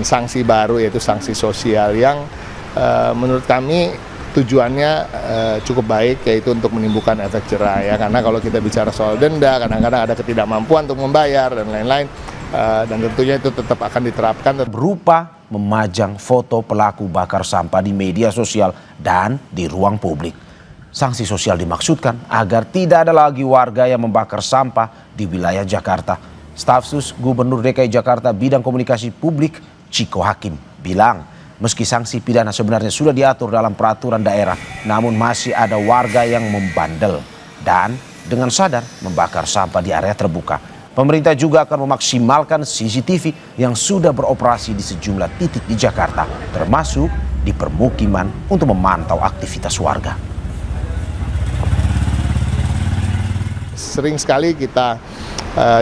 sanksi baru, yaitu sanksi sosial yang menurut kami tujuannya cukup baik, yaitu untuk menimbulkan efek jerah ya. Karena kalau kita bicara soal denda, kadang-kadang ada ketidakmampuan untuk membayar dan lain-lain, dan tentunya itu tetap akan diterapkan. Berupa memajang foto pelaku bakar sampah di media sosial dan di ruang publik. Sanksi sosial dimaksudkan agar tidak ada lagi warga yang membakar sampah di wilayah Jakarta. Staf Sus Gubernur DKI Jakarta bidang komunikasi publik Ciko Hakim bilang, meski sanksi pidana sebenarnya sudah diatur dalam peraturan daerah, namun masih ada warga yang membandel dan dengan sadar membakar sampah di area terbuka. Pemerintah juga akan memaksimalkan CCTV yang sudah beroperasi di sejumlah titik di Jakarta, termasuk di permukiman untuk memantau aktivitas warga. Sering sekali kita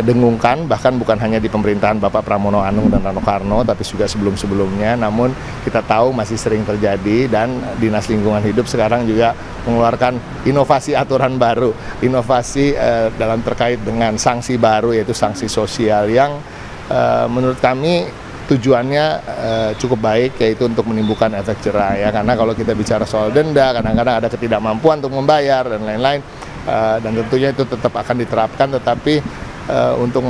dengungkan, bahkan bukan hanya di pemerintahan Bapak Pramono Anung dan Rano Karno, tapi juga sebelum-sebelumnya. Namun kita tahu masih sering terjadi, dan Dinas Lingkungan Hidup sekarang juga mengeluarkan inovasi aturan baru, inovasi dalam terkait dengan sanksi baru, yaitu sanksi sosial yang menurut kami tujuannya cukup baik, yaitu untuk menimbulkan efek jerah ya. Karena kalau kita bicara soal denda, kadang-kadang ada ketidakmampuan untuk membayar dan lain-lain, dan tentunya itu tetap akan diterapkan, tetapi untuk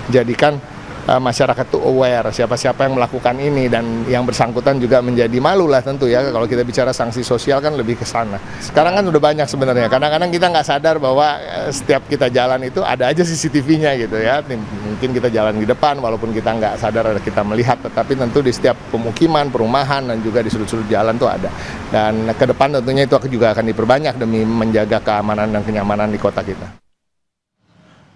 menjadikan masyarakat itu aware siapa-siapa yang melakukan ini, dan yang bersangkutan juga menjadi malu lah tentu ya. Kalau kita bicara sanksi sosial kan lebih ke sana. Sekarang kan udah banyak sebenarnya, kadang-kadang kita nggak sadar bahwa setiap kita jalan itu ada aja CCTV-nya gitu ya. Mungkin kita jalan di depan walaupun kita nggak sadar kita melihat, tetapi tentu di setiap pemukiman, perumahan, dan juga di sudut-sudut jalan tuh ada. Dan ke depan tentunya itu juga akan diperbanyak demi menjaga keamanan dan kenyamanan di kota kita.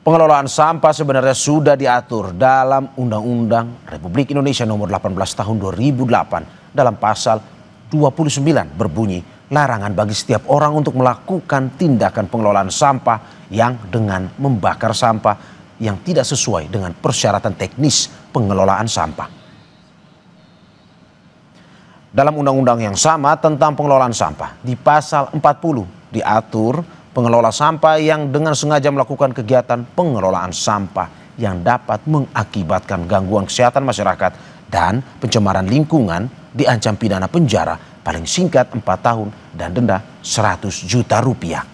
Pengelolaan sampah sebenarnya sudah diatur dalam Undang-Undang Republik Indonesia Nomor 18 Tahun 2008 dalam pasal 29 berbunyi, larangan bagi setiap orang untuk melakukan tindakan pengelolaan sampah yang dengan membakar sampah yang tidak sesuai dengan persyaratan teknis pengelolaan sampah. Dalam undang-undang yang sama tentang pengelolaan sampah, di pasal 40 diatur pengelola sampah yang dengan sengaja melakukan kegiatan pengelolaan sampah yang dapat mengakibatkan gangguan kesehatan masyarakat dan pencemaran lingkungan diancam pidana penjara paling singkat 4 tahun dan denda 100 juta rupiah.